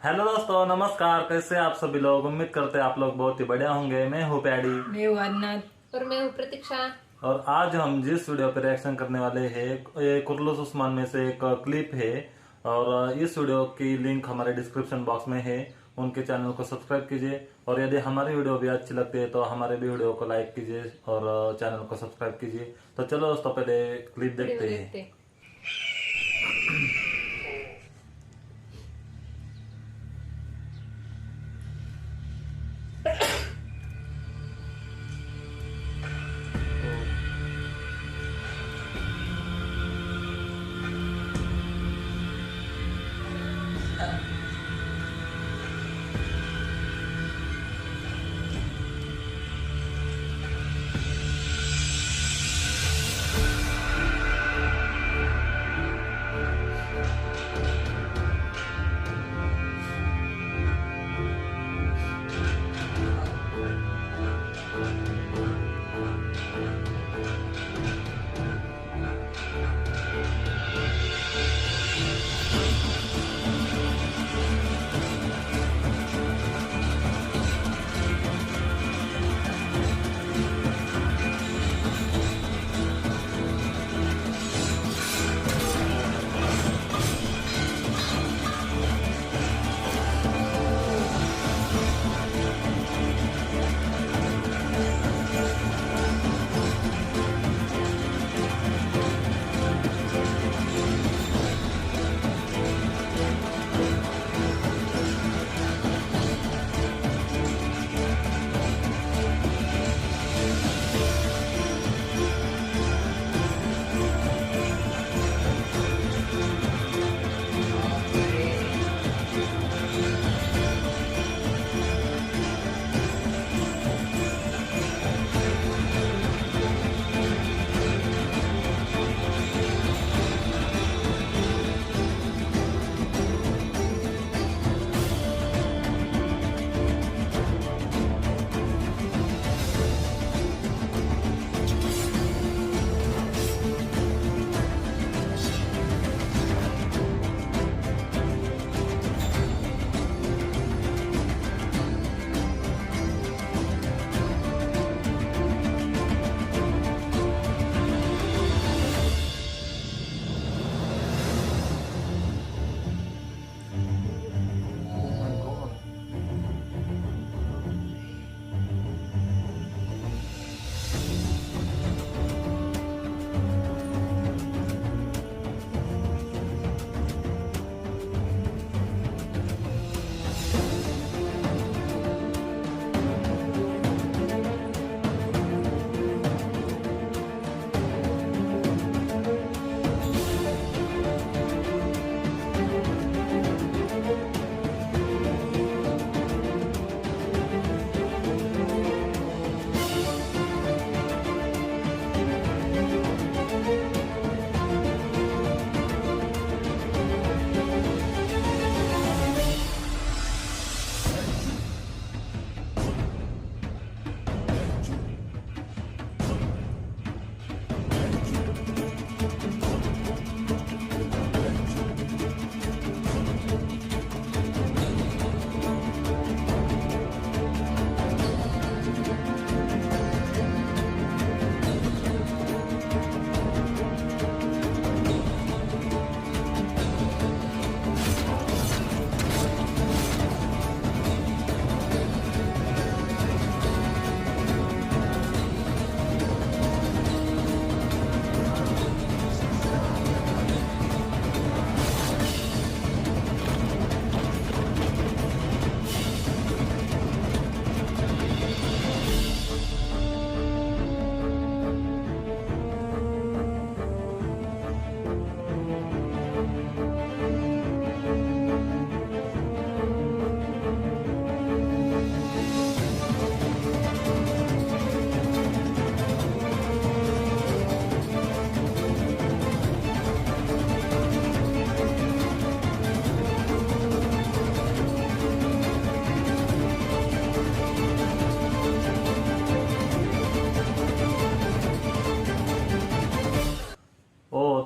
Hello दोस्तों, नमस्कार। कैसे आप सभी लोग? उम्मीद करते हैं आप लोग बहुत ही बढ़िया होंगे। मैं हूँ पैडी। मैं हूँ अदनात। और मैं हूँ प्रतीक्षा। और आज हम जिस वीडियो पर रिएक्शन करने वाले हैं ये कुर्लुस उस्मान में से एक क्लिप है। और इस वीडियो की लिंक हमारे डिस्क्रिप्शन बॉक्स में है। उनके चैनल को सब्सक्राइब कीजिए और यदि हमारी वीडियो भी अच्छी लगती है तो हमारे भी वीडियो को लाइक कीजिए और चैनल को सब्सक्राइब कीजिए। तो चलो दोस्तों, पहले क्लिप देखते हैं।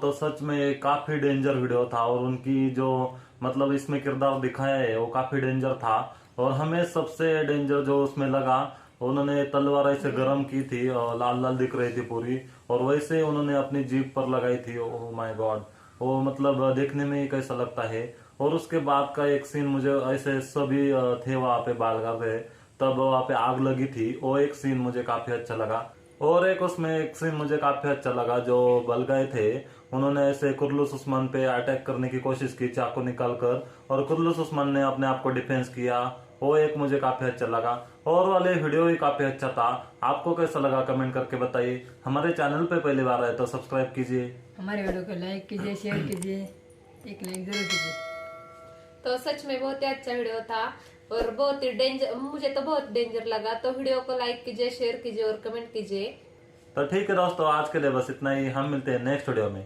तो सच में ये काफी डेंजर वीडियो था और उनकी जो मतलब इसमें किरदार दिखाया है वो काफी डेंजर था। और हमें सबसे डेंजर जो उसमें लगा, उन्होंने तलवार ऐसे गर्म की थी और लाल लाल दिख रही थी पूरी, और वैसे उन्होंने अपनी जीभ पर लगाई थी। ओह माय गॉड, वो मतलब देखने में ही कैसा लगता है। और उसके बाद का एक सीन मुझे ऐसे सभी थे वहां पे बाल कर रहे, तब वहां पे आग लगी थी, वो एक सीन मुझे काफी अच्छा लगा। और एक उसमें एक सीन मुझे काफी अच्छा लगा, जो बल गए थे उन्होंने ऐसे कुर्लुस उस्मान पे अटैक करने की कोशिश की चाकू निकाल कर, और कुर्लुस उस्मान ने अपने आप को डिफेंस किया, वो एक मुझे काफी अच्छा लगा। और वाले वीडियो भी काफी अच्छा था। आपको कैसा लगा कमेंट करके बताइए। हमारे चैनल पे पहली बार आए तो सब्सक्राइब कीजिए, हमारे वीडियो को लाइक कीजिए, शेयर कीजिए, एक लाइक जरूर कीजिए। तो सच में बहुत ही अच्छा वीडियो था और बहुत ही डेंजर, मुझे तो बहुत डेंजर लगा। तो वीडियो को लाइक कीजिए, शेयर कीजिए और कमेंट कीजिए। तो ठीक है दोस्तों, आज के लिए बस इतना ही। हम मिलते हैं नेक्स्ट वीडियो में।